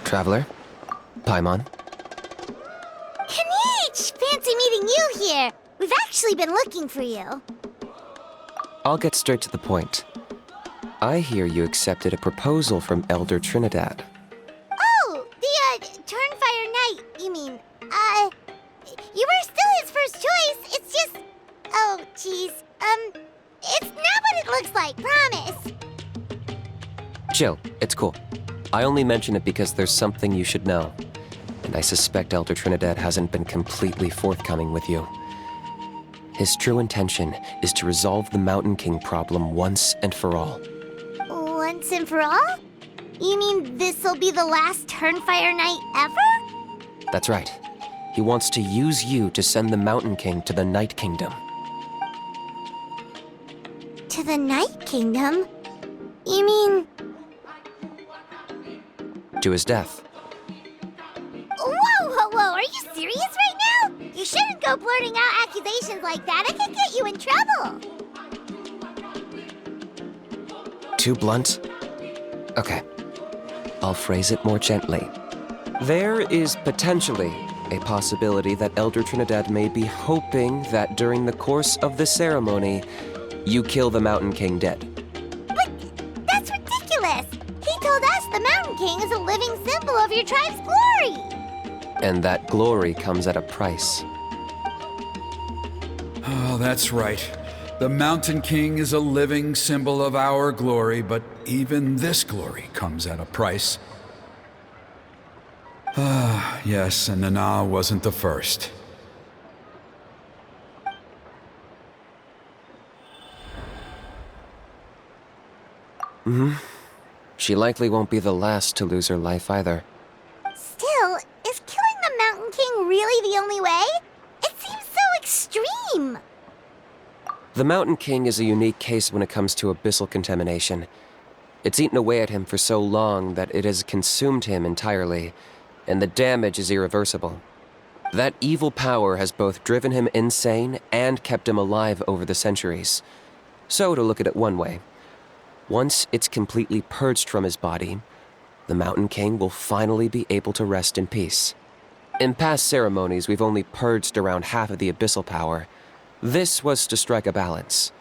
Traveler? Paimon? Kanichi! Fancy meeting you here! We've actually been looking for you. I'll get straight to the point. I hear you accepted a proposal from Elder Trinidad. Oh, the, Turnfire Knight, you mean. You were still his first choice. It's just... Oh, jeez. It's not what it looks like, promise. Chill, it's cool. I only mention it because there's something you should know. And I suspect Elder Trinidad hasn't been completely forthcoming with you. His true intention is to resolve the Mountain King problem once and for all. Once and for all? You mean this'll be the last Turnfire Knight ever? That's right. He wants to use you to send the Mountain King to the Night Kingdom. To the Night Kingdom? You mean... To his death. Whoa! Are you serious right now? You shouldn't go blurting out accusations like that. It could get you in trouble. Too blunt? Okay. I'll phrase it more gently. There is potentially a possibility that Elder Trinidad may be hoping that during the course of the ceremony, you kill the Mountain King dead. But that's ridiculous! He told us the Mountain King is a living symbol of your tribe's glory! And that glory comes at a price. Oh, that's right. The Mountain King is a living symbol of our glory, but even this glory comes at a price. Ah, yes, and Nana wasn't the first. She likely won't be the last to lose her life either. Still, is killing the Mountain King really the only way? It seems so extreme! The Mountain King is a unique case when it comes to abyssal contamination. It's eaten away at him for so long that it has consumed him entirely, and the damage is irreversible. That evil power has both driven him insane and kept him alive over the centuries. So, to look at it one way, once it's completely purged from his body, the Mountain King will finally be able to rest in peace. In past ceremonies, we've only purged around half of the abyssal power. This was to strike a balance,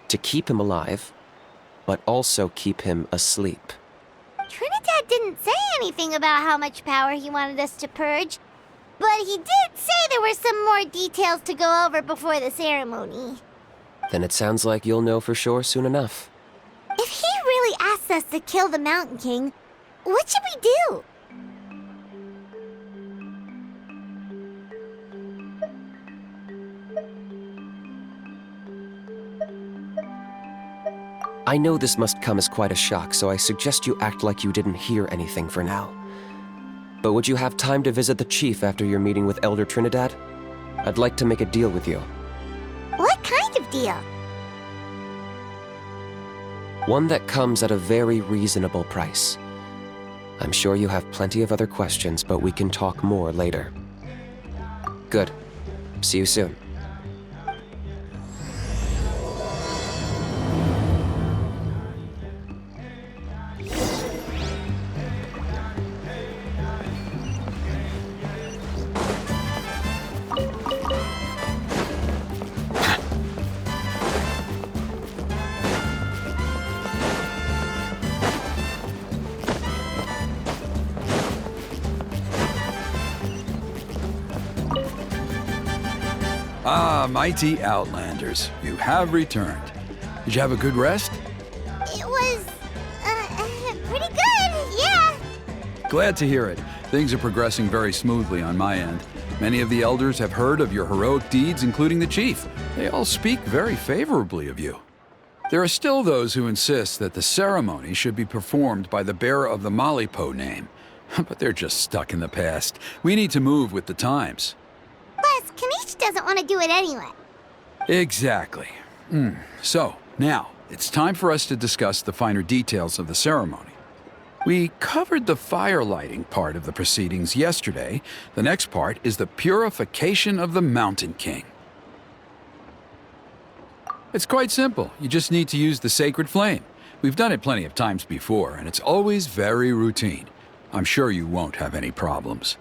to keep him alive, but also keep him asleep. Trinidad didn't say anything about how much power he wanted us to purge, but he did say there were some more details to go over before the ceremony. Then it sounds like you'll know for sure soon enough. If he really asks us to kill the Mountain King, what should we do? I know this must come as quite a shock, so I suggest you act like you didn't hear anything for now. But would you have time to visit the chief after your meeting with Elder Trinidad? I'd like to make a deal with you. What kind of deal? One that comes at a very reasonable price. I'm sure you have plenty of other questions, but we can talk more later. Good. See you soon. Ah, mighty Outlanders, you have returned. Did you have a good rest? It was, pretty good, yeah. Glad to hear it. Things are progressing very smoothly on my end. Many of the elders have heard of your heroic deeds, including the chief. They all speak very favorably of you. There are still those who insist that the ceremony should be performed by the bearer of the Malipo name. But they're just stuck in the past. We need to move with the times. Plus, Kanish doesn't want to do it anyway. Exactly. So, now, it's time for us to discuss the finer details of the ceremony. We covered the fire lighting part of the proceedings yesterday. The next part is the purification of the Mountain King. It's quite simple. You just need to use the sacred flame. We've done it plenty of times before, and it's always very routine. I'm sure you won't have any problems.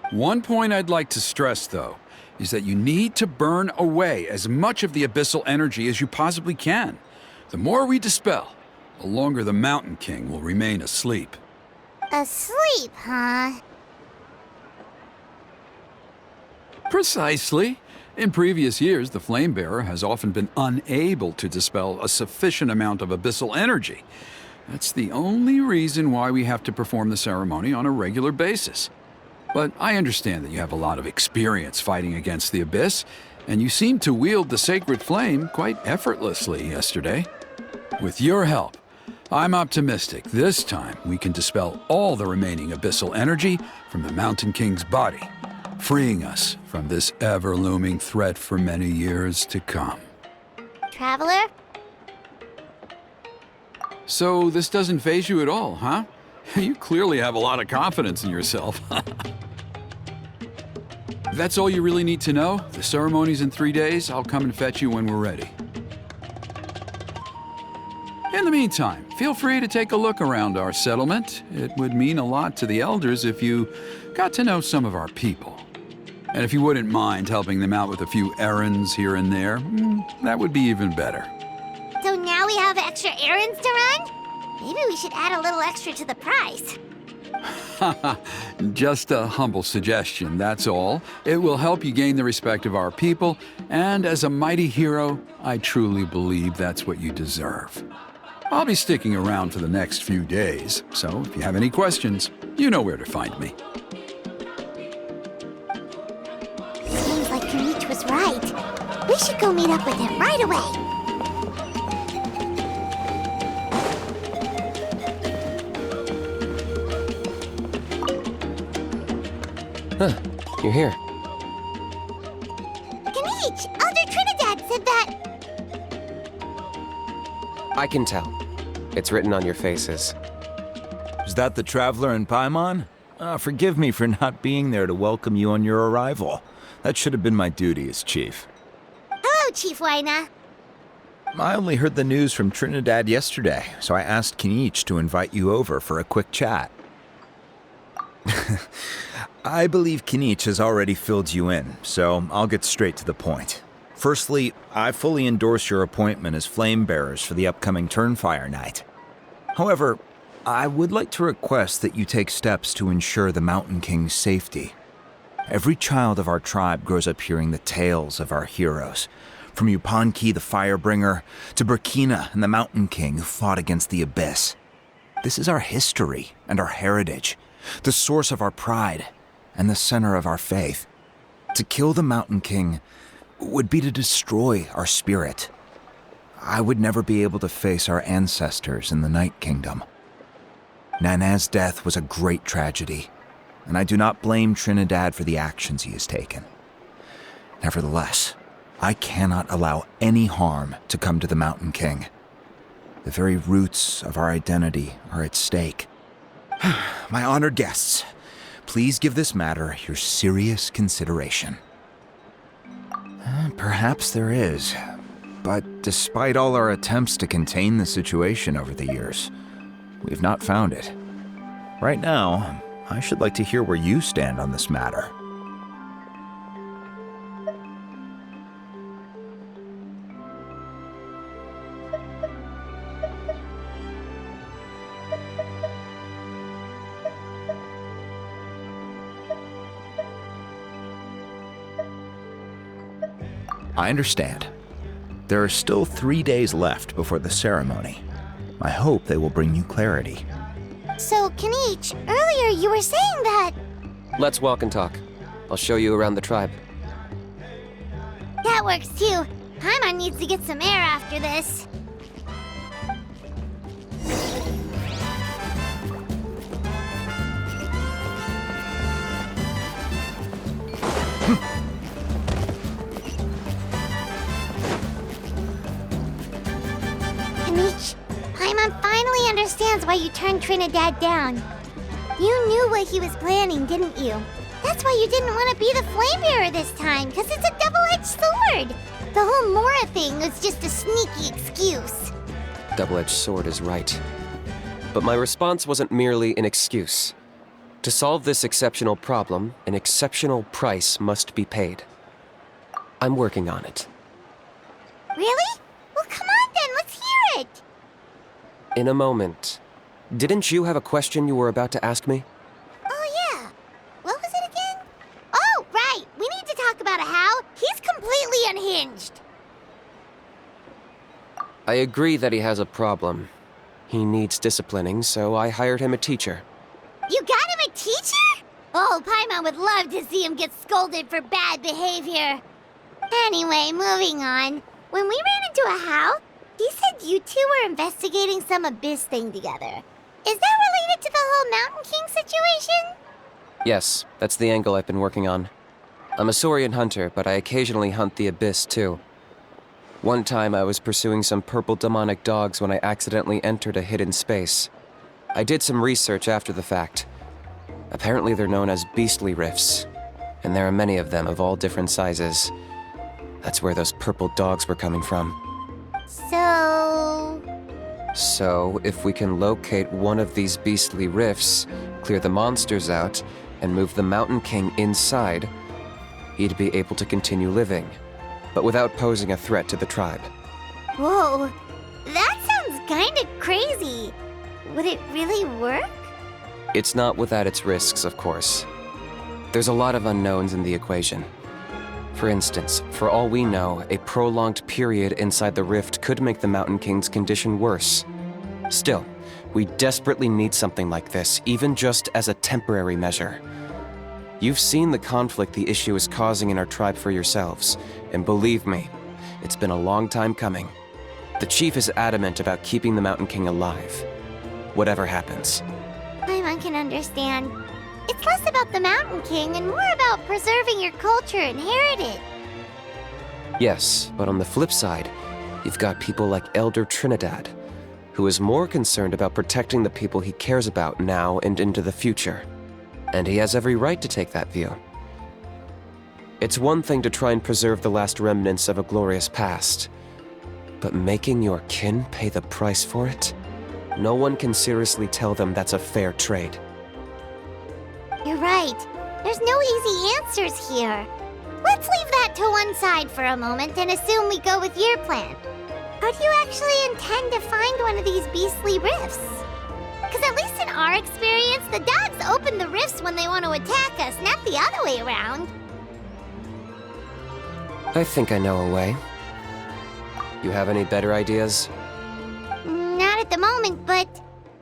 One point I'd like to stress, though, is that you need to burn away as much of the abyssal energy as you possibly can. The more we dispel, the longer the Mountain King will remain asleep. Asleep, huh? Precisely. In previous years, the Flame Bearer has often been unable to dispel a sufficient amount of abyssal energy. That's the only reason why we have to perform the ceremony on a regular basis. But I understand that you have a lot of experience fighting against the Abyss, and you seemed to wield the sacred flame quite effortlessly yesterday. With your help, I'm optimistic this time we can dispel all the remaining abyssal energy from the Mountain King's body, freeing us from this ever-looming threat for many years to come. Traveler? So this doesn't faze you at all, huh? You clearly have a lot of confidence in yourself. That's all you really need to know. The ceremony's in 3 days. I'll come and fetch you when we're ready. In the meantime, feel free to take a look around our settlement. It would mean a lot to the elders if you got to know some of our people. And if you wouldn't mind helping them out with a few errands here and there, that would be even better. So now we have extra errands to run? Maybe we should add a little extra to the price. Just a humble suggestion, that's all. It will help you gain the respect of our people, and as a mighty hero, I truly believe that's what you deserve. I'll be sticking around for the next few days, so if you have any questions, you know where to find me. Seems like Kanich was right. We should go meet up with him right away. Huh, you're here. Kanich, Elder Trinidad said that... I can tell. It's written on your faces. Is that the Traveler in Paimon? Forgive me for not being there to welcome you on your arrival. That should have been my duty as chief. Hello, Chief Waina. I only heard the news from Trinidad yesterday, so I asked Kinich to invite you over for a quick chat. I believe Kinich has already filled you in, so I'll get straight to the point. Firstly, I fully endorse your appointment as flame bearers for the upcoming Turnfire night. However, I would like to request that you take steps to ensure the Mountain King's safety. Every child of our tribe grows up hearing the tales of our heroes, from Yupanqui the Firebringer to Burkina and the Mountain King who fought against the Abyss. This is our history and our heritage, the source of our pride and the center of our faith. To kill the Mountain King would be to destroy our spirit. I would never be able to face our ancestors in the Night Kingdom. Nana's death was a great tragedy, and I do not blame Trinidad for the actions he has taken. Nevertheless, I cannot allow any harm to come to the Mountain King. The very roots of our identity are at stake. My honored guests, please give this matter your serious consideration. Perhaps there is, but despite all our attempts to contain the situation over the years, we've not found it. Right now, I should like to hear where you stand on this matter. I understand. There are still 3 days left before the ceremony. I hope they will bring you clarity. So, Kanich, earlier you were saying that... Let's walk and talk. I'll show you around the tribe. That works too. Paimon needs to get some air after this. Kanich, Paimon finally understands why you turned Trinidad down. You knew what he was planning, didn't you? That's why you didn't want to be the flame bearer this time, because it's a double-edged sword. The whole Mora thing was just a sneaky excuse. Double-edged sword is right. But my response wasn't merely an excuse. To solve this exceptional problem, an exceptional price must be paid. I'm working on it. Really? Well, come on then, let's hear it. In a moment. Didn't you have a question you were about to ask me? Oh, yeah. What was it again? Oh, right. We need to talk about how he's completely unhinged. I agree that he has a problem. He needs disciplining, so I hired him a teacher. You got him a teacher? Oh, Paimon would love to see him get scolded for bad behavior. Anyway, moving on. When we ran into a How, he said you two were investigating some abyss thing together. Is that related to the whole Mountain King situation? Yes, that's the angle I've been working on. I'm a Saurian hunter, but I occasionally hunt the abyss too. One time I was pursuing some purple demonic dogs when I accidentally entered a hidden space. I did some research after the fact. Apparently they're known as beastly rifts, and there are many of them of all different sizes. That's where those purple dogs were coming from. So, if we can locate one of these beastly rifts, clear the monsters out, and move the Mountain King inside, he'd be able to continue living, but without posing a threat to the tribe. Whoa, that sounds kinda crazy. Would it really work? It's not without its risks, of course. There's a lot of unknowns in the equation. For instance, for all we know, a prolonged period inside the rift could make the Mountain King's condition worse. Still, we desperately need something like this, even just as a temporary measure. You've seen the conflict the issue is causing in our tribe for yourselves, and believe me, it's been a long time coming. The chief is adamant about keeping the Mountain King alive, whatever happens. Paimon can understand. It's less about the Mountain King and more about preserving your culture and heritage. Yes, but on the flip side, you've got people like Elder Trinidad, who is more concerned about protecting the people he cares about now and into the future. And he has every right to take that view. It's one thing to try and preserve the last remnants of a glorious past, but making your kin pay the price for it? No one can seriously tell them that's a fair trade. You're right. There's no easy answers here. Let's leave that to one side for a moment and assume we go with your plan. How do you actually intend to find one of these beastly rifts? Because at least in our experience, the dogs open the rifts when they want to attack us, not the other way around. I think I know a way. You have any better ideas? Not at the moment, but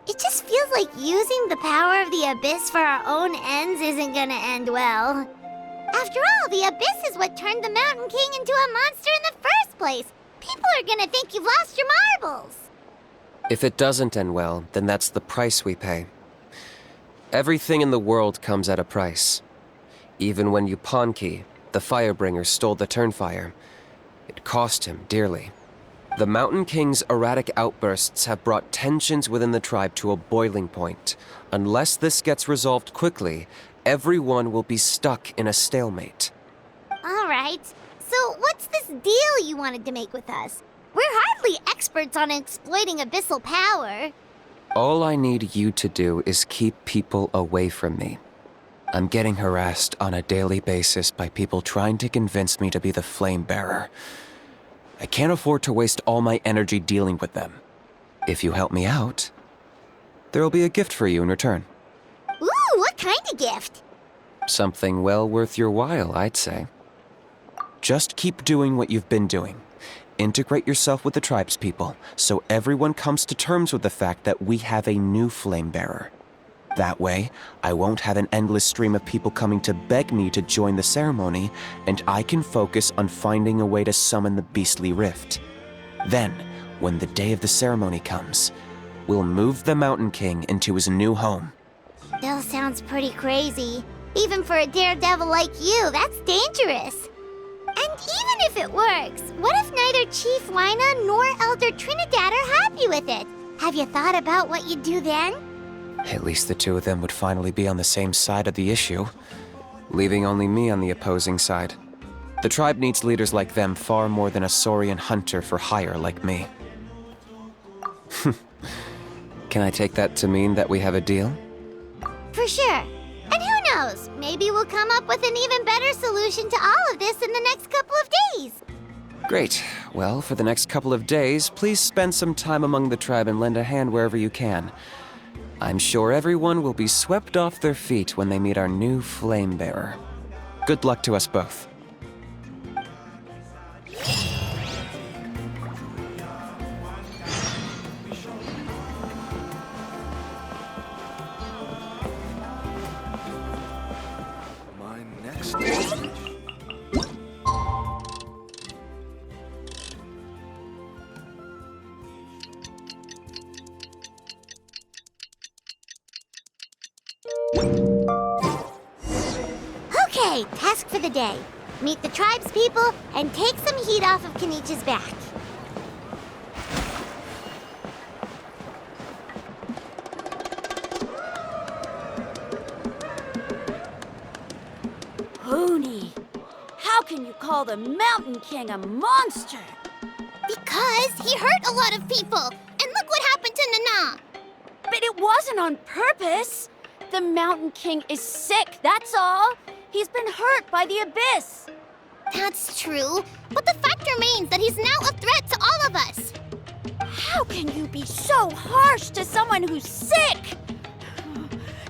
it just feels like using the power of the Abyss for our own ends isn't gonna end well. After all, the Abyss is what turned the Mountain King into a monster in the first place. People are gonna think you've lost your marbles. If it doesn't end well, then that's the price we pay. Everything in the world comes at a price. Even when Yupanqui, the Firebringer, stole the turnfire, it cost him dearly. The Mountain King's erratic outbursts have brought tensions within the tribe to a boiling point. Unless this gets resolved quickly, everyone will be stuck in a stalemate. All right. So what's this deal you wanted to make with us? We're hardly experts on exploiting abyssal power. All I need you to do is keep people away from me. I'm getting harassed on a daily basis by people trying to convince me to be the flame bearer. I can't afford to waste all my energy dealing with them. If you help me out, there'll be a gift for you in return. Ooh, what kind of gift? Something well worth your while, I'd say. Just keep doing what you've been doing. Integrate yourself with the tribespeople, so everyone comes to terms with the fact that we have a new flame bearer. That way, I won't have an endless stream of people coming to beg me to join the ceremony, and I can focus on finding a way to summon the beastly rift. Then, when the day of the ceremony comes, we'll move the Mountain King into his new home. Still sounds pretty crazy. Even for a daredevil like you, that's dangerous. And even if it works, what if neither Chief Lina nor Elder Trinidad are happy with it? Have you thought about what you'd do then? At least the two of them would finally be on the same side of the issue, leaving only me on the opposing side. The tribe needs leaders like them far more than a Saurian hunter for hire like me. Can I take that to mean that we have a deal? For sure. And who knows, maybe we'll come up with an even better solution to all of this in the next couple of days. Great. Well, for the next couple of days, please spend some time among the tribe and lend a hand wherever you can. I'm sure everyone will be swept off their feet when they meet our new flame bearer. Good luck to us both. My next Okay, task for the day. Meet the tribe's people and take some heat off of Kenichi's back. Hoonie, how can you call the Mountain King a monster? Because he hurt a lot of people. And look what happened to Nana. But it wasn't on purpose. The Mountain King is sick, that's all. He's been hurt by the abyss. That's true, but the fact remains that he's now a threat to all of us. How can you be so harsh to someone who's sick?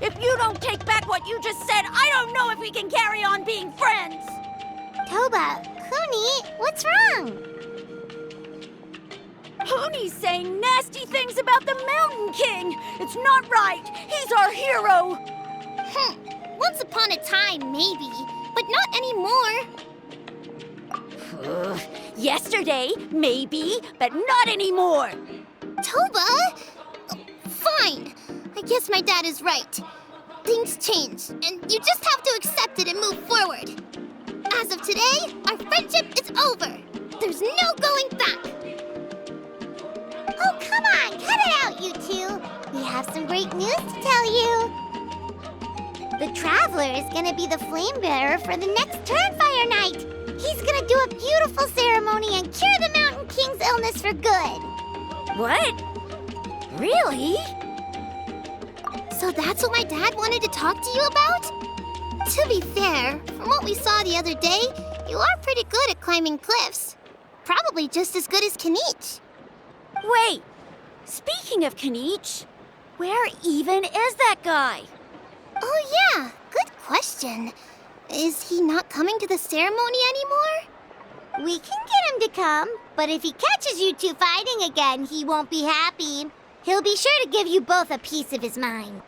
If you don't take back what you just said, I don't know if we can carry on being friends. Toba, Kuni, what's wrong? Hoonie's saying nasty things about the Mountain King. It's not right. He's our hero. Once upon a time, maybe, but not anymore. Yesterday, maybe, but not anymore. Toba? Fine. I guess my dad is right. Things change, and you just have to accept it and move forward. As of today, our friendship is over. There's no going back. Oh, come on, cut it out, you two. We have some great news to tell you. The Traveler is gonna be the flame bearer for the next Turnfire night. He's gonna do a beautiful ceremony and cure the Mountain King's illness for good. What? Really? So that's what my dad wanted to talk to you about? To be fair, from what we saw the other day, you are pretty good at climbing cliffs. Probably just as good as Kanich. Wait, speaking of Kanich, where even is that guy? Oh yeah, good question. Is he not coming to the ceremony anymore? We can get him to come, but if he catches you two fighting again, he won't be happy. He'll be sure to give you both a piece of his mind.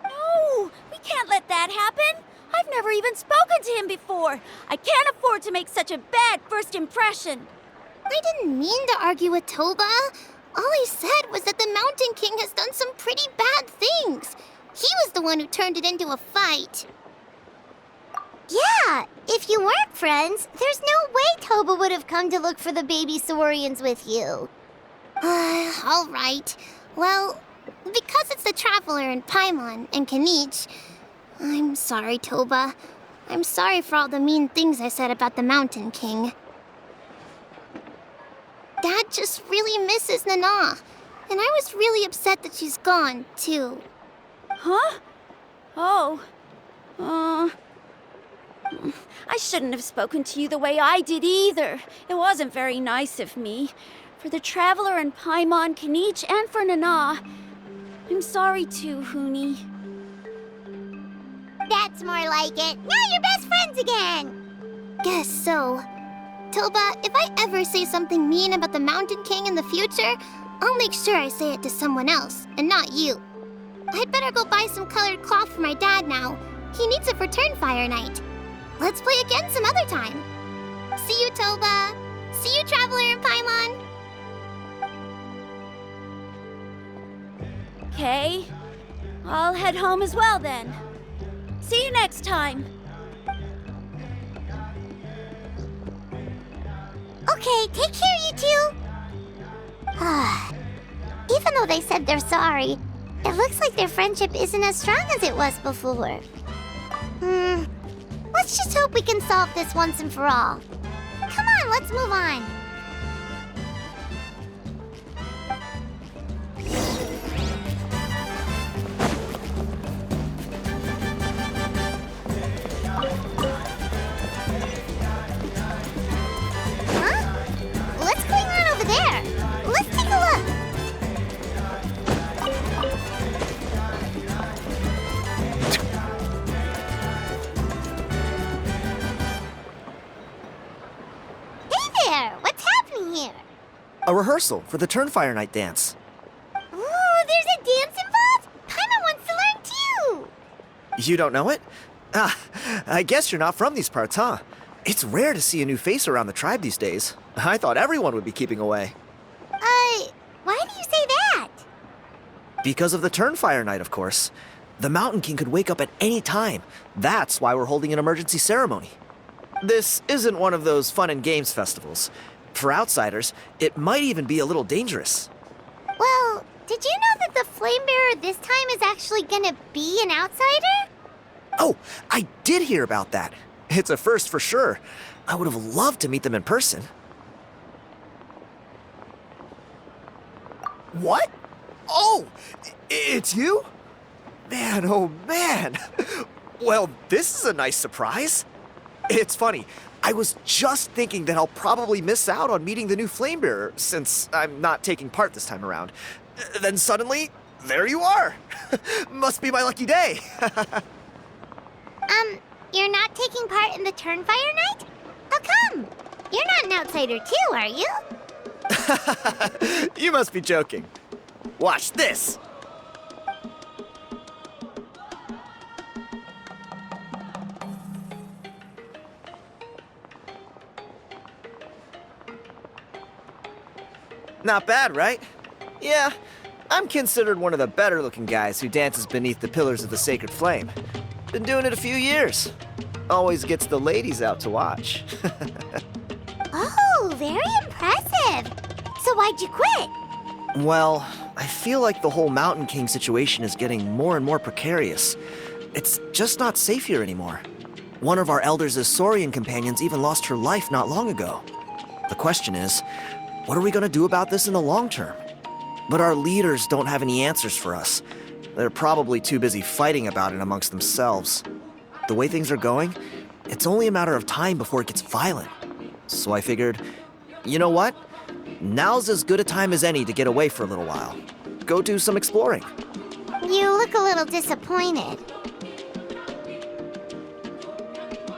No, we can't let that happen. I've never even spoken to him before. I can't afford to make such a bad first impression. I didn't mean to argue with Toba. All I said was that the Mountain King has done some pretty bad things. He was the one who turned it into a fight. Yeah, if you weren't friends, there's no way Toba would have come to look for the baby Saurians with you. All right. Well, because it's the Traveler and Paimon and Kanich, I'm sorry, Toba. I'm sorry for all the mean things I said about the Mountain King. Dad just really misses Nana, and I was really upset that she's gone, too. Huh? Oh. I shouldn't have spoken to you the way I did either. It wasn't very nice of me. For the Traveler and Paimon, Kanich, and for Nana. I'm sorry too, Hoonie. That's more like it. Now you're best friends again. Guess so. Toba, if I ever say something mean about the Mountain King in the future, I'll make sure I say it to someone else, and not you. I'd better go buy some colored cloth for my dad now. He needs it for Turnfire Night. Let's play again some other time. See you, Toba. See you, Traveler and Paimon. Okay. I'll head home as well then. See you next time. Okay, take care, you two. Even though they said they're sorry, it looks like their friendship isn't as strong as it was before. Let's just hope we can solve this once and for all. Come on, let's move on. Huh? What's going on over there? Let's take a look. Hey there! What's happening here? A rehearsal for the Turnfire Night dance. Ooh, there's a dance involved? Paimon wants to learn too! You don't know it? Ah, I guess you're not from these parts, huh? It's rare to see a new face around the tribe these days. I thought everyone would be keeping away. Why do you say that? Because of the Turnfire Night, of course. The Mountain King could wake up at any time. That's why we're holding an emergency ceremony. This isn't one of those fun and games festivals. For outsiders, it might even be a little dangerous. Well, did you know that the Flame Bearer this time is actually gonna be an outsider? Oh, I did hear about that. It's a first for sure. I would have loved to meet them in person. What? Oh, it's you? Man, oh man. Well, this is a nice surprise. It's funny. I was just thinking that I'll probably miss out on meeting the new Flame Bearer since I'm not taking part this time around. Then suddenly, there you are. Must be my lucky day. You're not taking part in the Turnfire Night? How come? You're not an outsider too, are you? You must be joking. Watch this. Not bad, right? Yeah, I'm considered one of the better looking guys who dances beneath the pillars of the sacred flame. Been doing it a few years. Always gets the ladies out to watch. Oh, very impressive. So why'd you quit? Well, I feel like the whole Mountain King situation is getting more and more precarious. It's just not safe here anymore. One of our elders' Saurian companions even lost her life not long ago. The question is, what are we going to do about this in the long term? But our leaders don't have any answers for us. They're probably too busy fighting about it amongst themselves. The way things are going, it's only a matter of time before it gets violent. So I figured, you know what? Now's as good a time as any to get away for a little while. Go do some exploring. You look a little disappointed.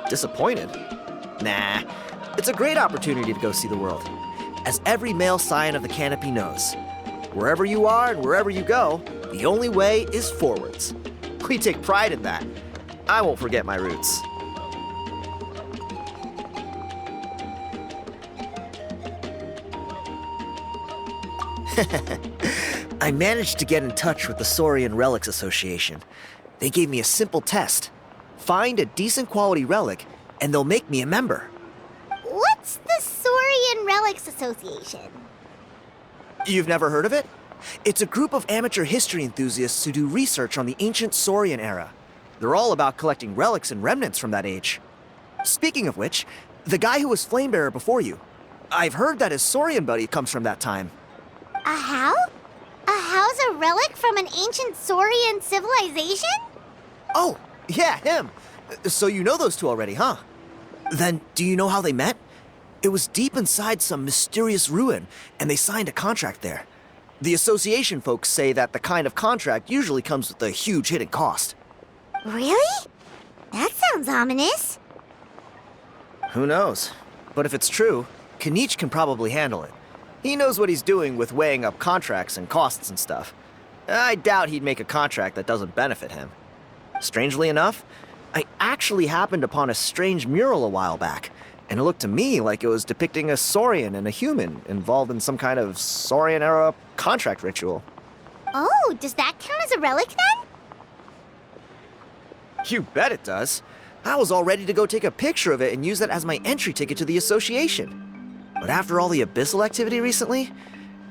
Disappointed? Nah, it's a great opportunity to go see the world. As every male scion of the canopy knows, wherever you are and wherever you go, the only way is forwards. We take pride in that. I won't forget my roots. I managed to get in touch with the Saurian Relics Association. They gave me a simple test. Find a decent quality relic, and they'll make me a member. What's the Saurian Relics Association? You've never heard of it? It's a group of amateur history enthusiasts who do research on the ancient Saurian era. They're all about collecting relics and remnants from that age. Speaking of which, the guy who was Flamebearer before you, I've heard that his Saurian buddy comes from that time. A how? A how's a relic from an ancient Saurian civilization? Oh, yeah, him. So you know those two already, huh? Then, do you know how they met? It was deep inside some mysterious ruin, and they signed a contract there. The association folks say that the kind of contract usually comes with a huge hidden cost. Really? That sounds ominous. Who knows? But if it's true, Kanich can probably handle it. He knows what he's doing with weighing up contracts and costs and stuff. I doubt he'd make a contract that doesn't benefit him. Strangely enough, I actually happened upon a strange mural a while back, and it looked to me like it was depicting a Saurian and a human involved in some kind of Saurian-era contract ritual. Oh, does that count as a relic then? You bet it does. I was all ready to go take a picture of it and use that as my entry ticket to the association. But after all the abyssal activity recently,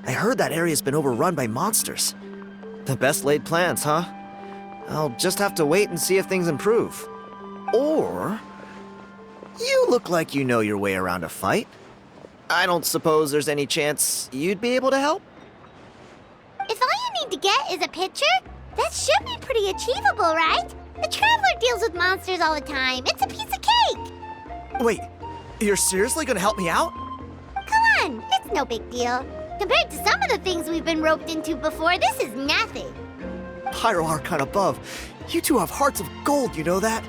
I heard that area's been overrun by monsters. The best laid plans, huh? I'll just have to wait and see if things improve. Or... you look like you know your way around a fight. I don't suppose there's any chance you'd be able to help? If all you need to get is a picture, that should be pretty achievable, right? The Traveler deals with monsters all the time. It's a piece of cake. Wait, you're seriously gonna help me out? Come on, it's no big deal. Compared to some of the things we've been roped into before, this is nothing. Pyro Archon above, you two have hearts of gold, you know that?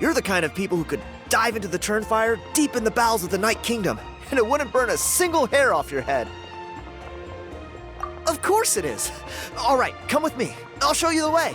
You're the kind of people who could dive into the turnfire deep in the bowels of the Night Kingdom, and it wouldn't burn a single hair off your head. Of course it is. All right, come with me. I'll show you the way.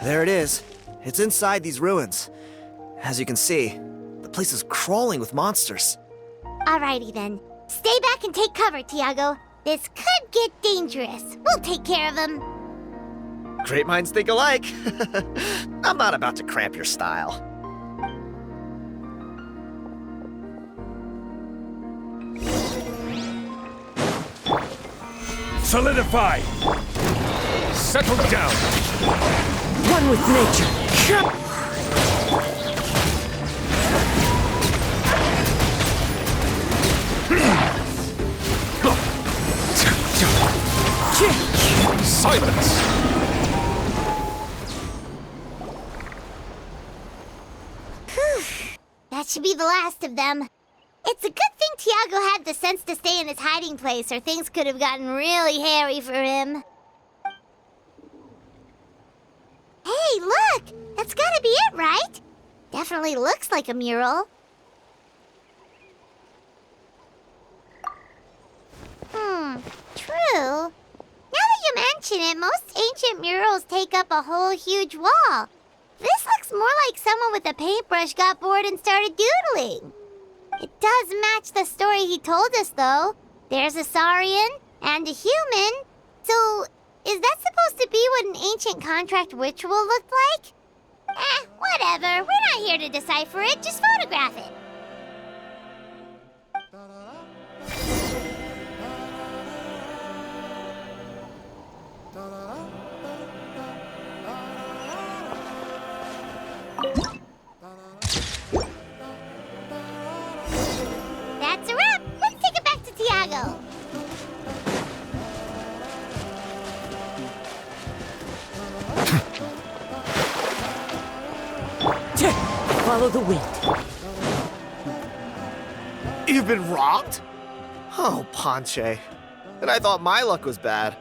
There it is. It's inside these ruins. As you can see, the place is crawling with monsters. Alrighty then. Stay back and take cover, Tiago. This could get dangerous. We'll take care of him. Great minds think alike. I'm not about to cramp your style. Solidify! Settle down! One with nature. Silence! That should be the last of them. It's a good thing Tiago had the sense to stay in his hiding place, or things could have gotten really hairy for him. Hey, look! That's gotta be it, right? Definitely looks like a mural. True. Now that you mention it, most ancient murals take up a whole huge wall. This looks more like someone with a paintbrush got bored and started doodling. It does match the story he told us, though. There's a Saurian and a human. So, is that supposed to be what an ancient contract ritual looked like? Whatever. We're not here to decipher it. Just photograph it. That's a wrap. Let's take it back to Tiago. Follow the wind. You've been robbed? Oh, Ponche. And I thought my luck was bad.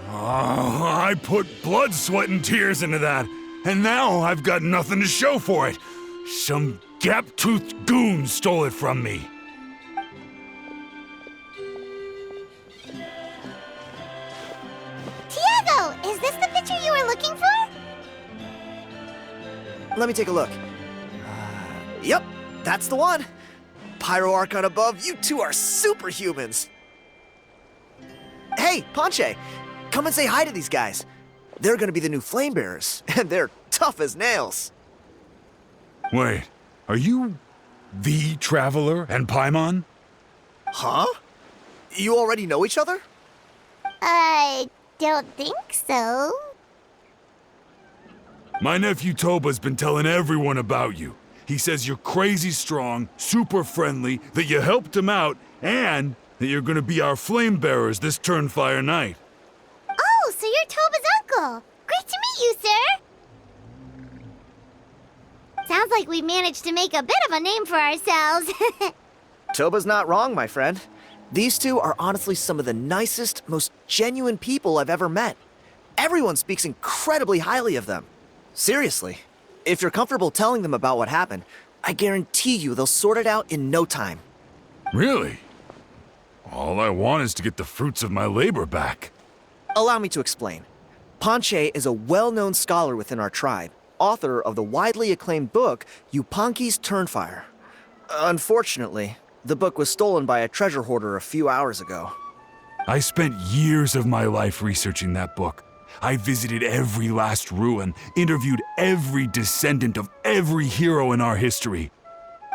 Oh, I put blood, sweat, and tears into that, and now I've got nothing to show for it. Some gap-toothed goon stole it from me. Tiago, is this the picture you were looking for? Let me take a look. Yep, that's the one. Pyro Archon above, you two are superhumans. Hey, Ponche, come and say hi to these guys. They're gonna be the new flame bearers, and they're tough as nails. Wait, are you the Traveler and Paimon? Huh? You already know each other? I don't think so. My nephew Toba's been telling everyone about you. He says you're crazy strong, super friendly, that you helped him out, and that you're gonna be our flame bearers this Turnfire night. Oh, so you're Toba's uncle. Great to meet you, sir. Sounds like we managed to make a bit of a name for ourselves. Toba's not wrong, my friend. These two are honestly some of the nicest, most genuine people I've ever met. Everyone speaks incredibly highly of them. Seriously, if you're comfortable telling them about what happened, I guarantee you they'll sort it out in no time. Really? All I want is to get the fruits of my labor back. Allow me to explain. Ponche is a well-known scholar within our tribe, author of the widely acclaimed book, Yupanqui's Turnfire. Unfortunately, the book was stolen by a treasure hoarder a few hours ago. I spent years of my life researching that book. I visited every last ruin, interviewed every descendant of every hero in our history.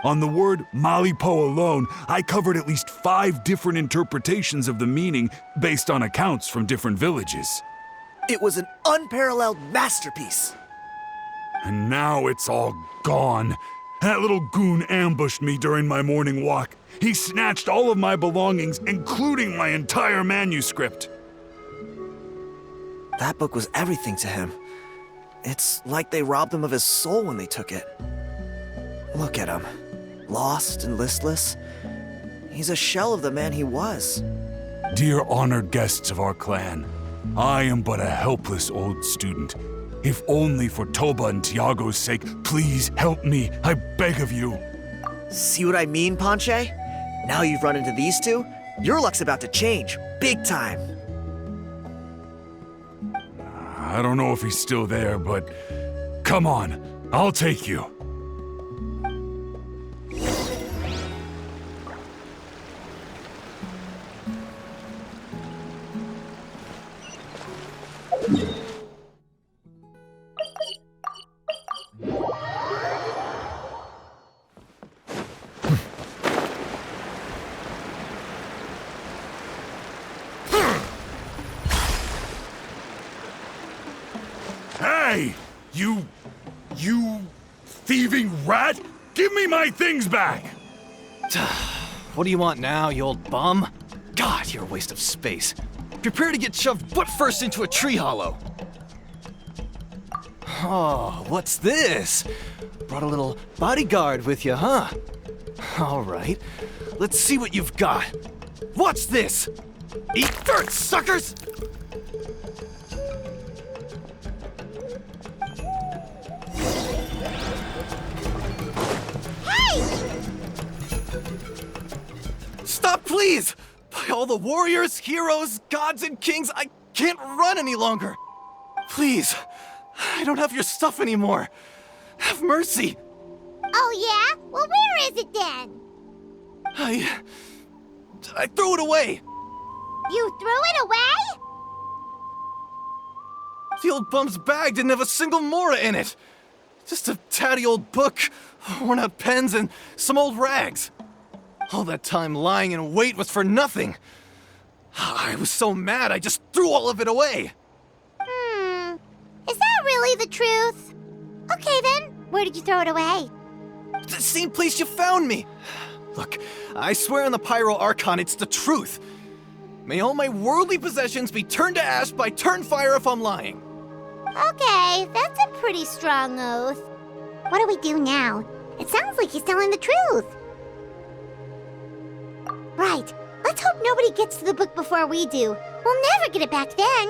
On the word Malipo alone, I covered at least 5 different interpretations of the meaning based on accounts from different villages. It was an unparalleled masterpiece. And now it's all gone. That little goon ambushed me during my morning walk. He snatched all of my belongings, including my entire manuscript. That book was everything to him. It's like they robbed him of his soul when they took it. Look at him. Lost and listless. He's a shell of the man he was. Dear honored guests of our clan, I am but a helpless old student. If only for Toba and Tiago's sake, please help me, I beg of you. See what I mean, Ponche? Now you've run into these two, your luck's about to change, big time. I don't know if he's still there, but come on, I'll take you. Hey! You thieving rat! Give me my things back! What do you want now, you old bum? God, you're a waste of space. Prepare to get shoved butt first into a tree hollow. Oh, what's this? Brought a little bodyguard with you, huh? All right, let's see what you've got. What's this? Eat dirt, suckers! Stop, please! By all the warriors, heroes, gods, and kings, I can't run any longer. Please, I don't have your stuff anymore. Have mercy. Oh, yeah? Well, where is it then? I threw it away. You threw it away? The old bum's bag didn't have a single mora in it. Just a tatty old book, worn out pens, and some old rags. All that time lying in wait was for nothing. I was so mad, I just threw all of it away. Is that really the truth? Okay then, where did you throw it away? The same place you found me. Look, I swear on the Pyro Archon it's the truth. May all my worldly possessions be turned to ash by Turnfire if I'm lying. Okay, that's a pretty strong oath. What do we do now? It sounds like he's telling the truth. Right. Let's hope nobody gets to the book before we do. We'll never get it back then.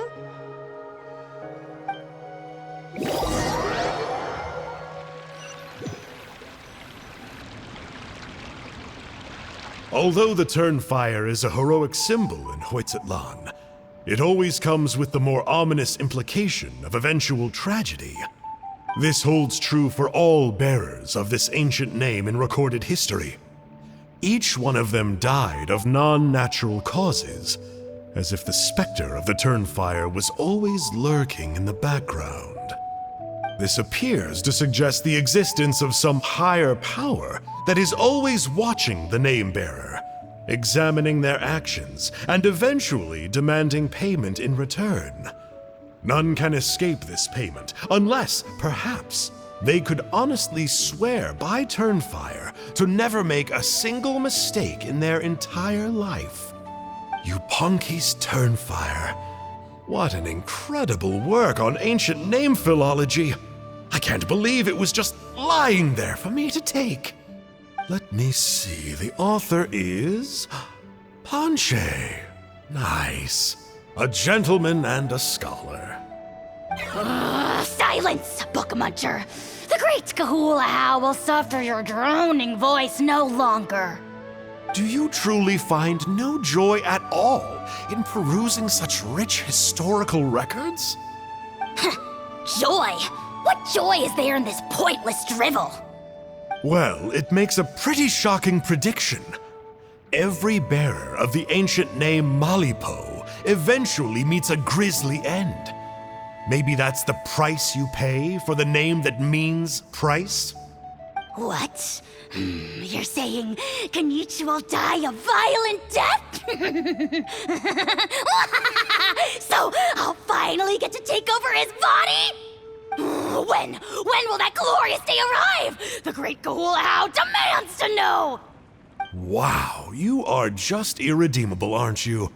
Although the Turnfire is a heroic symbol in Huitzatlan, it always comes with the more ominous implication of eventual tragedy. This holds true for all bearers of this ancient name in recorded history. Each one of them died of non-natural causes, as if the specter of the Turnfire was always lurking in the background. This appears to suggest the existence of some higher power that is always watching the name-bearer, examining their actions, and eventually demanding payment in return. None can escape this payment, unless, perhaps, They could honestly swear by turnfire to never make a single mistake in their entire life. Yupanqui's turnfire. What an incredible work on ancient name philology. I can't believe it was just lying there for me to take. Let me see, the author is Ponche. Nice. A gentleman and a scholar. Silence, book muncher. The great Kahula will suffer your droning voice no longer. Do you truly find no joy at all in perusing such rich historical records? Joy? What joy is there in this pointless drivel? Well, it makes a pretty shocking prediction. Every bearer of the ancient name Malipo eventually meets a grisly end. Maybe that's the price you pay for the name that means price? What? You're saying Kenichi will die a violent death? So I'll finally get to take over his body? When will that glorious day arrive? The great Kahula demands to know! Wow, you are just irredeemable, aren't you?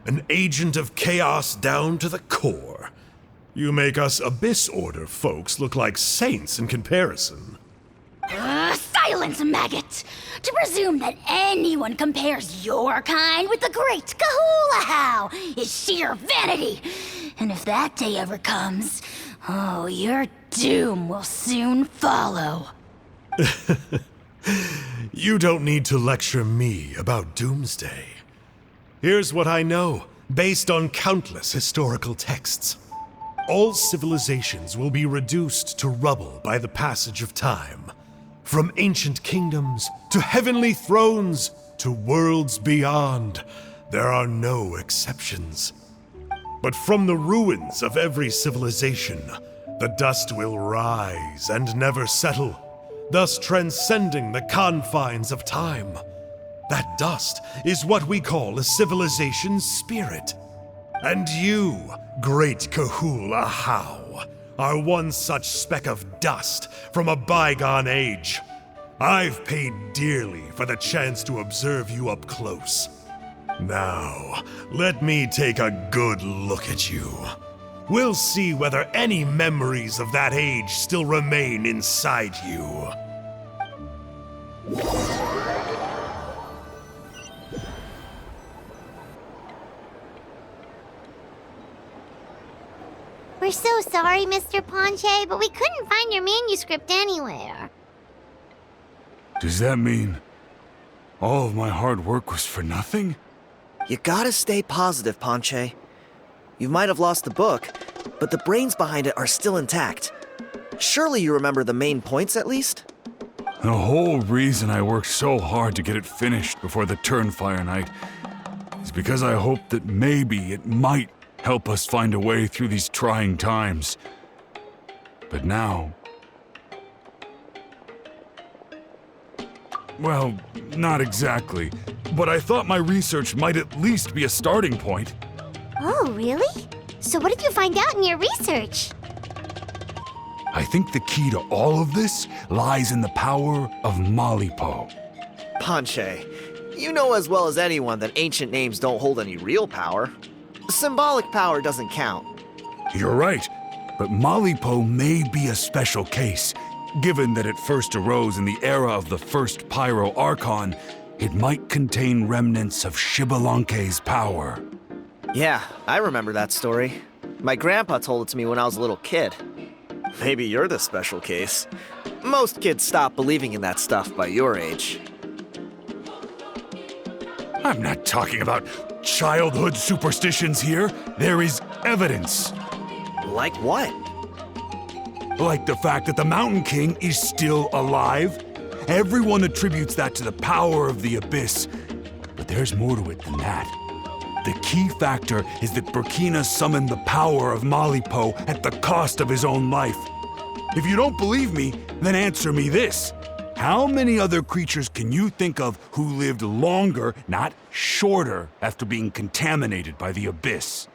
An agent of chaos down to the core. You make us Abyss Order folks look like saints in comparison. Silence, maggot! To presume that anyone compares your kind with the great Kahula is sheer vanity. And if that day ever comes, oh, your doom will soon follow. You don't need to lecture me about Doomsday. Here's what I know, based on countless historical texts. All civilizations will be reduced to rubble by the passage of time. From ancient kingdoms to heavenly thrones to worlds beyond, there are no exceptions. But from the ruins of every civilization, the dust will rise and never settle, thus transcending the confines of time. That dust is what we call a civilization's spirit. And you, great Kahula How, are one such speck of dust from a bygone age. I've paid dearly for the chance to observe you up close. Now, let me take a good look at you. We'll see whether any memories of that age still remain inside you. We're so sorry, Mr. Ponche, but we couldn't find your manuscript anywhere. Does that mean all of my hard work was for nothing? You gotta stay positive, Ponche. You might have lost the book, but the brains behind it are still intact. Surely you remember the main points at least? The whole reason I worked so hard to get it finished before the Turnfire night is because I hoped that maybe it might help us find a way through these trying times. But now... well, not exactly. But I thought my research might at least be a starting point. Oh, really? So what did you find out in your research? I think the key to all of this lies in the power of Malipo. Ponche, you know as well as anyone that ancient names don't hold any real power. Symbolic power doesn't count. You're right, but Malipo may be a special case. Given that it first arose in the era of the first Pyro Archon, it might contain remnants of Xbalanque's power. Yeah, I remember that story. My grandpa told it to me when I was a little kid. Maybe you're the special case. Most kids stop believing in that stuff by your age. I'm not talking about childhood superstitions here. There is evidence. Like what? Like the fact that the Mountain King is still alive. Everyone attributes that to the power of the Abyss. But there's more to it than that. The key factor is that Burkina summoned the power of Malipo at the cost of his own life. If you don't believe me, then answer me this. How many other creatures can you think of who lived longer, not shorter, after being contaminated by the Abyss?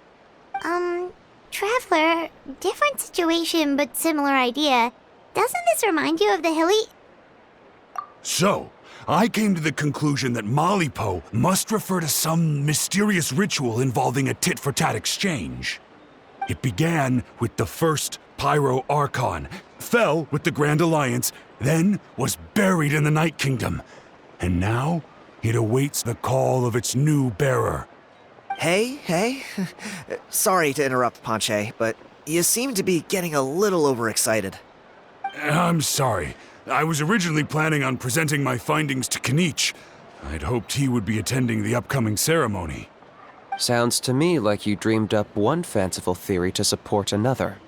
Traveler, different situation but similar idea. Doesn't this remind you of the hilly... So, I came to the conclusion that Malipo must refer to some mysterious ritual involving a tit-for-tat exchange. It began with the first Pyro Archon, fell with the Grand Alliance, then was buried in the Night Kingdom. And now, it awaits the call of its new bearer. Hey. Sorry to interrupt, Panche, but you seem to be getting a little overexcited. I'm sorry. I was originally planning on presenting my findings to Kinich. I'd hoped he would be attending the upcoming ceremony. Sounds to me like you dreamed up one fanciful theory to support another.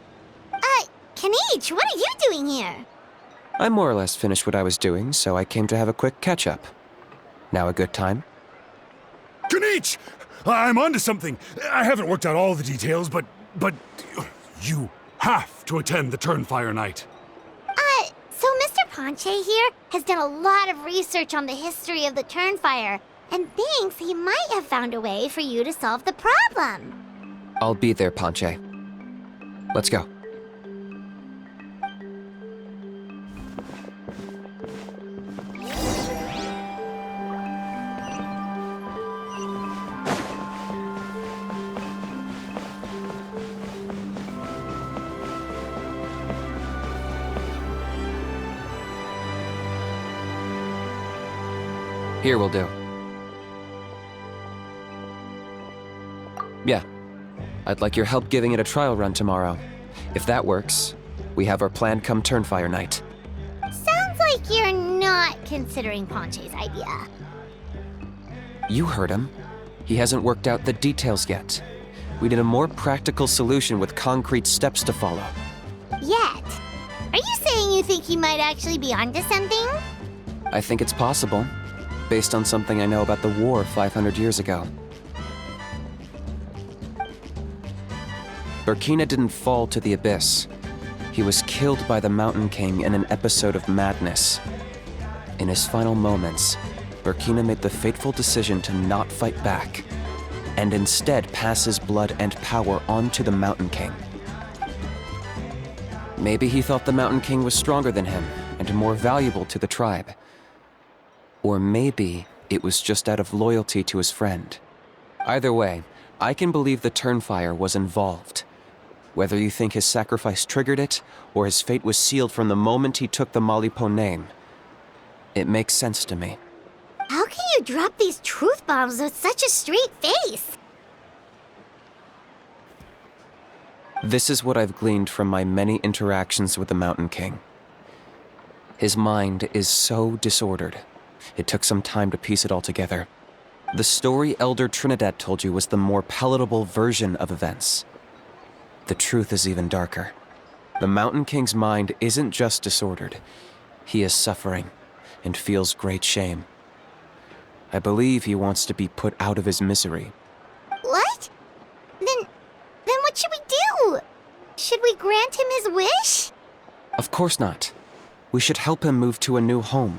Kinich, what are you doing here? I more or less finished what I was doing, so I came to have a quick catch-up. Now a good time? Kinich! I'm onto something. I haven't worked out all the details, but you have to attend the Turnfire Night. So Mr. Panche here has done a lot of research on the history of the Turnfire, and thinks he might have found a way for you to solve the problem. I'll be there, Panche. Let's go. Here will do. Yeah. I'd like your help giving it a trial run tomorrow. If that works, we have our plan come Turnfire Night. Sounds like you're not considering Panche's idea. You heard him. He hasn't worked out the details yet. We need a more practical solution with concrete steps to follow. Yet? Are you saying you think he might actually be onto something? I think it's possible, based on something I know about the war 500 years ago. Burkina didn't fall to the abyss. He was killed by the Mountain King in an episode of madness. In his final moments, Burkina made the fateful decision to not fight back, and instead pass his blood and power on to the Mountain King. Maybe he thought the Mountain King was stronger than him, and more valuable to the tribe. Or maybe it was just out of loyalty to his friend. Either way, I can believe the Turnfire was involved. Whether you think his sacrifice triggered it, or his fate was sealed from the moment he took the Malipo name, it makes sense to me. How can you drop these truth bombs with such a straight face? This is what I've gleaned from my many interactions with the Mountain King. His mind is so disordered. It took some time to piece it all together. The story Elder Trinidad told you was the more palatable version of events. The truth is even darker. The Mountain King's mind isn't just disordered. He is suffering and feels great shame. I believe he wants to be put out of his misery. What? Then what should we do? Should we grant him his wish? Of course not. We should help him move to a new home.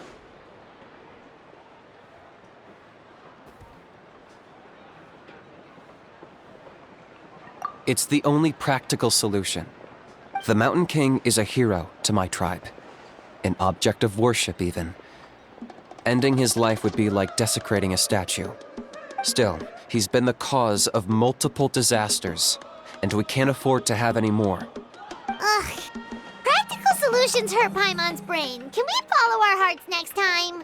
It's the only practical solution. The Mountain King is a hero to my tribe. An object of worship, even. Ending his life would be like desecrating a statue. Still, he's been the cause of multiple disasters, and we can't afford to have any more. Ugh. Practical solutions hurt Paimon's brain. Can we follow our hearts next time?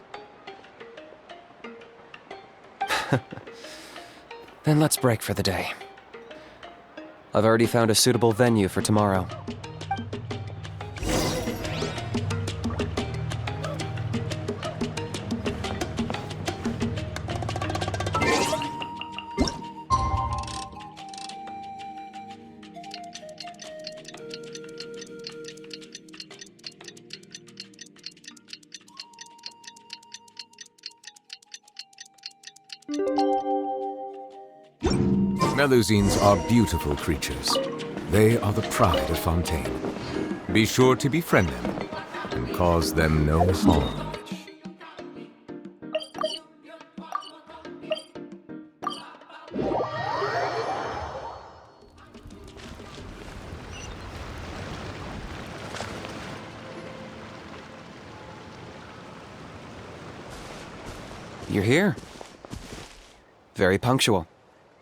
Then let's break for the day. I've already found a suitable venue for tomorrow. Melusines are beautiful creatures. They are the pride of Fontaine. Be sure to befriend them and cause them no harm. You're here. Very punctual.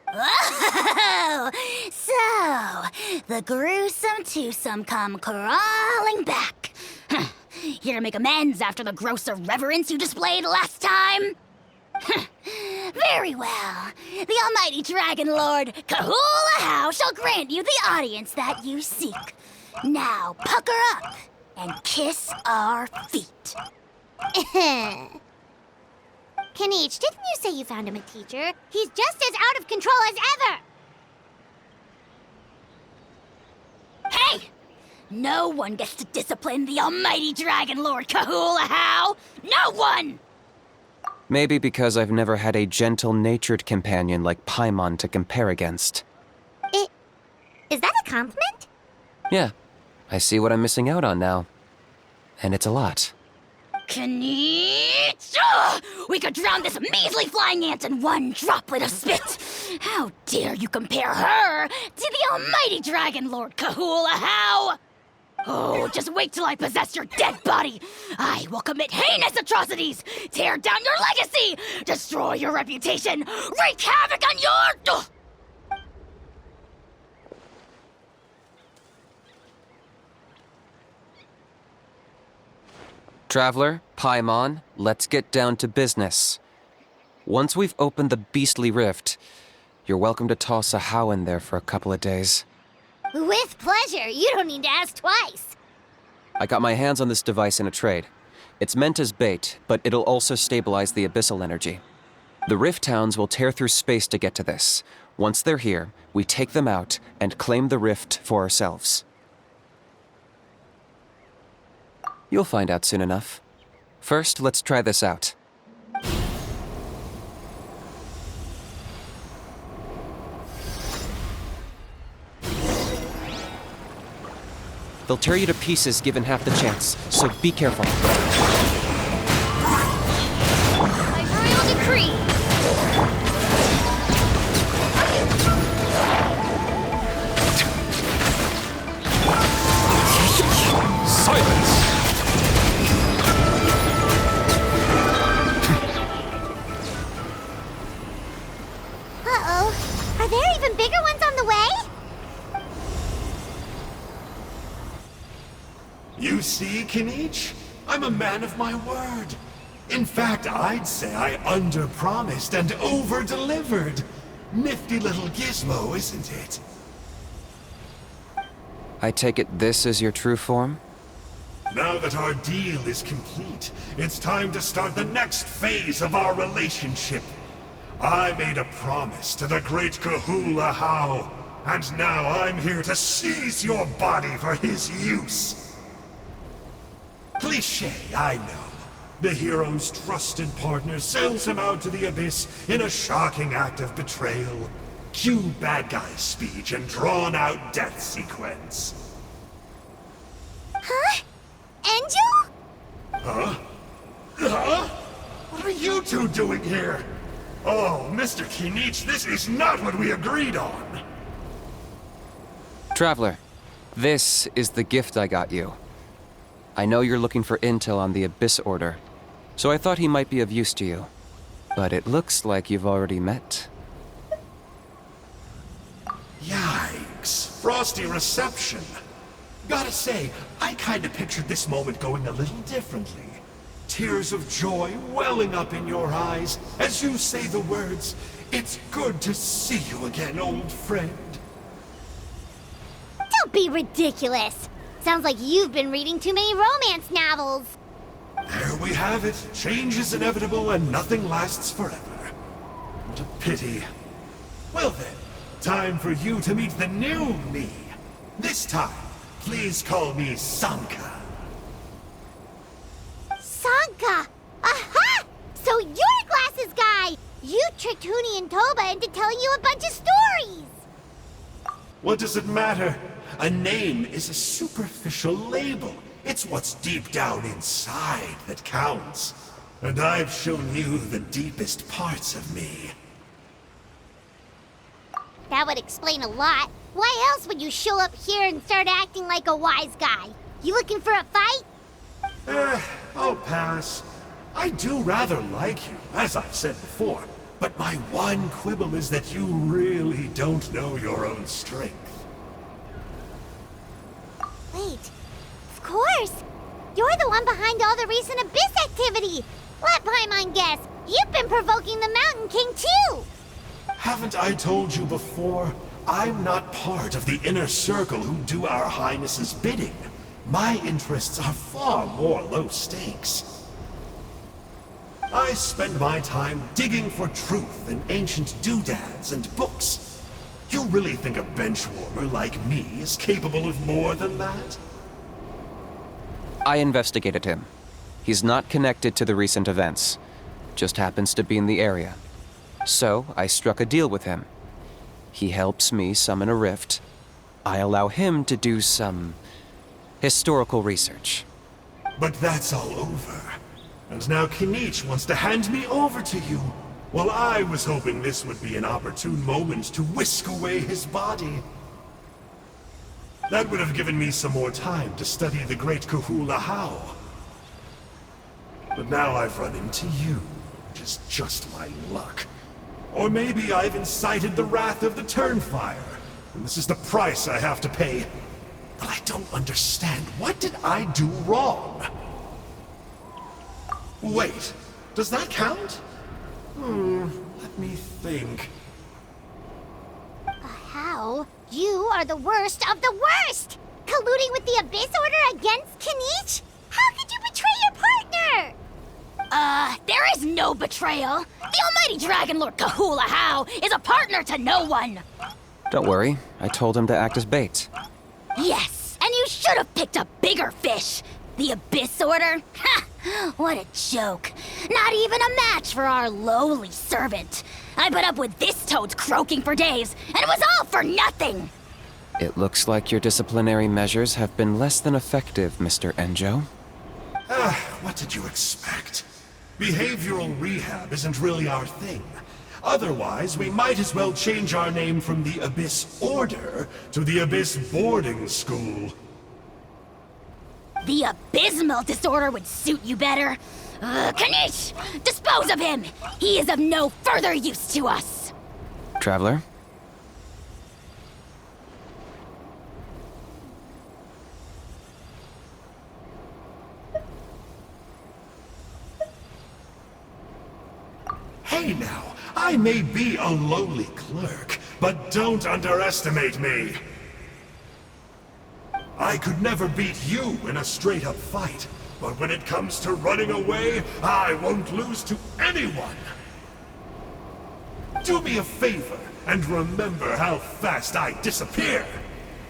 Oh, so the gruesome twosome come crawling back. Here to make amends after the gross irreverence you displayed last time? Very well. The almighty Dragon Lord Kahula How shall grant you the audience that you seek. Now pucker up and kiss our feet. Kanichi, didn't you say you found him a teacher? He's just as out of control as ever! Hey! No one gets to discipline the almighty Dragon Lord Kahula How! No one! Maybe because I've never had a gentle-natured companion like Paimon to compare against. Is that a compliment? Yeah, I see what I'm missing out on now. And it's a lot. Kanichi! We could drown this measly flying ant in one droplet of spit! How dare you compare her to the almighty Dragon Lord Kahula How! Oh, just wait till I possess your dead body! I will commit heinous atrocities! Tear down your legacy! Destroy your reputation! Wreak havoc on your... Traveler, Paimon, let's get down to business. Once we've opened the beastly rift, you're welcome to toss a How in there for a couple of days. With pleasure. You don't need to ask twice. I got my hands on this device in a trade. It's meant as bait, but it'll also stabilize the abyssal energy. The rift towns will tear through space to get to this. Once they're here, we take them out and claim the rift for ourselves. You'll find out soon enough. First, let's try this out. They'll tear you to pieces given half the chance, so be careful. By royal decree. Silence! Uh-oh. Are there even bigger ones on the way? You see, Kanichi? I'm a man of my word. In fact, I'd say I under-promised and over-delivered. Nifty little gizmo, isn't it? I take it this is your true form? Now that our deal is complete, it's time to start the next phase of our relationship. I made a promise to the great Kahula How, and now I'm here to seize your body for his use. Cliché, I know. The hero's trusted partner sells him out to the abyss in a shocking act of betrayal. Cue bad guy speech and drawn-out death sequence. Huh? Angel? Huh? Huh? What are you two doing here? Oh, Mr. Kanichi, this is not what we agreed on. Traveler, this is the gift I got you. I know you're looking for intel on the Abyss Order, so I thought he might be of use to you. But it looks like you've already met. Yikes. Frosty reception. Gotta say, I kinda pictured this moment going a little differently. Tears of joy welling up in your eyes as you say the words, "It's good to see you again, old friend." Don't be ridiculous. Sounds like you've been reading too many romance novels. There we have it. Change is inevitable and nothing lasts forever. What a pity. Well then, time for you to meet the new me. This time, please call me Sanka. Sanka! Aha! So you're Glasses Guy! You tricked Huni and Toba into telling you a bunch of stories! What does it matter? A name is a superficial label. It's what's deep down inside that counts. And I've shown you the deepest parts of me. That would explain a lot. Why else would you show up here and start acting like a wise guy? You looking for a fight? I'll pass. I do rather like you, as I've said before, but my one quibble is that you really don't know your own strength. Wait, of course! You're the one behind all the recent Abyss activity! Let Paimon guess, you've been provoking the Mountain King too! Haven't I told you before? I'm not part of the inner circle who do our Highness's bidding. My interests are far more low stakes. I spend my time digging for truth in ancient doodads and books. You really think a benchwarmer like me is capable of more than that? I investigated him. He's not connected to the recent events. Just happens to be in the area. So, I struck a deal with him. He helps me summon a rift. I allow him to do some historical research. But that's all over. And now Kinich wants to hand me over to you. Well, I was hoping this would be an opportune moment to whisk away his body. That would have given me some more time to study the great Kahula How. But now I've run into you, which is just my luck. Or maybe I've incited the wrath of the turnfire, and this is the price I have to pay. But I don't understand. What did I do wrong? Wait, does that count? Let me think. How? You are the worst of the worst! Colluding with the Abyss Order against Kinich? How could you betray your partner? There is no betrayal. The almighty Dragon Lord Kahula How is a partner to no one. Don't worry, I told him to act as bait. Yes, and you should have picked a bigger fish. The Abyss Order? Ha! What a joke. Not even a match for our lowly servant. I put up with this toad's croaking for days, and it was all for nothing. It looks like your disciplinary measures have been less than effective, Mr. Enjo. What did you expect? Behavioral rehab isn't really our thing. Otherwise, we might as well change our name from the Abyss Order to the Abyss Boarding School. The abysmal disorder would suit you better. Kanish! Dispose of him! He is of no further use to us! Traveler? Hey now, I may be a lowly clerk, but don't underestimate me. I could never beat you in a straight-up fight, but when it comes to running away, I won't lose to anyone. Do me a favor and remember how fast I disappear.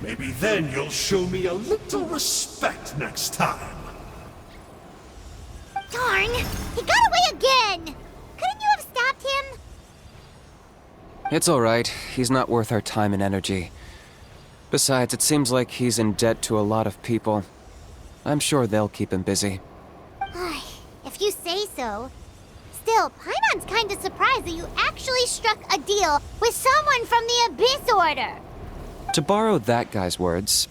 Maybe then you'll show me a little respect next time. Darn! He got away again! Couldn't you have stopped him? It's alright. He's not worth our time and energy. Besides, it seems like he's in debt to a lot of people. I'm sure they'll keep him busy. If you say so. Still, Paimon's kinda surprised that you actually struck a deal with someone from the Abyss Order. To borrow that guy's words,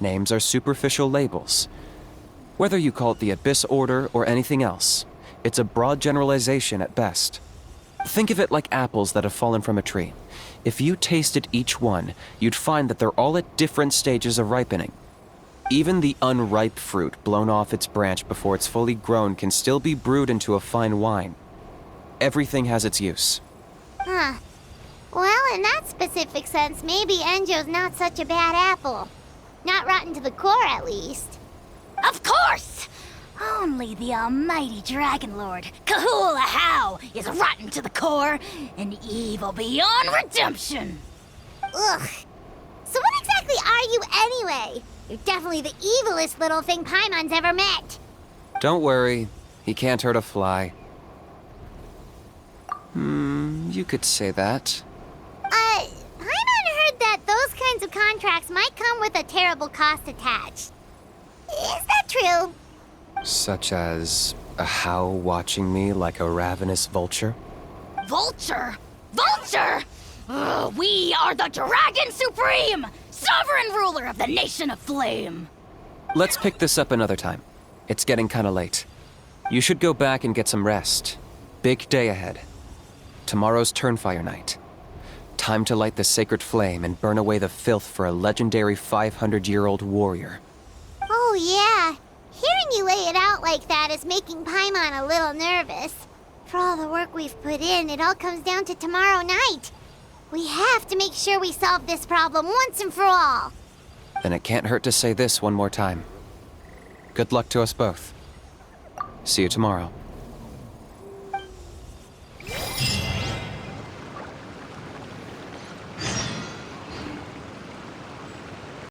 names are superficial labels. Whether you call it the Abyss Order or anything else, it's a broad generalization at best. Think of it like apples that have fallen from a tree. If you tasted each one, you'd find that they're all at different stages of ripening. Even the unripe fruit blown off its branch before it's fully grown can still be brewed into a fine wine. Everything has its use. Huh. Well, in that specific sense, maybe Enjo's not such a bad apple. Not rotten to the core, at least. Of course! Only the almighty Dragon Lord, Kahula How, is rotten to the core and evil beyond redemption. Ugh. So what exactly are you anyway? You're definitely the evilest little thing Paimon's ever met. Don't worry, he can't hurt a fly. You could say that. Paimon heard that those kinds of contracts might come with a terrible cost attached. Is that true? Such as a how watching me like a ravenous vulture? Vulture? Vulture? We are the Dragon Supreme, sovereign ruler of the Nation of Flame. Let's pick this up another time. It's getting kinda late. You should go back and get some rest. Big day ahead. Tomorrow's Turnfire night. Time to light the sacred flame and burn away the filth for a legendary 500-year-old warrior. Oh, yeah. Hearing you lay it out like that is making Paimon a little nervous. For all the work we've put in, it all comes down to tomorrow night. We have to make sure we solve this problem once and for all. Then it can't hurt to say this one more time. Good luck to us both. See you tomorrow.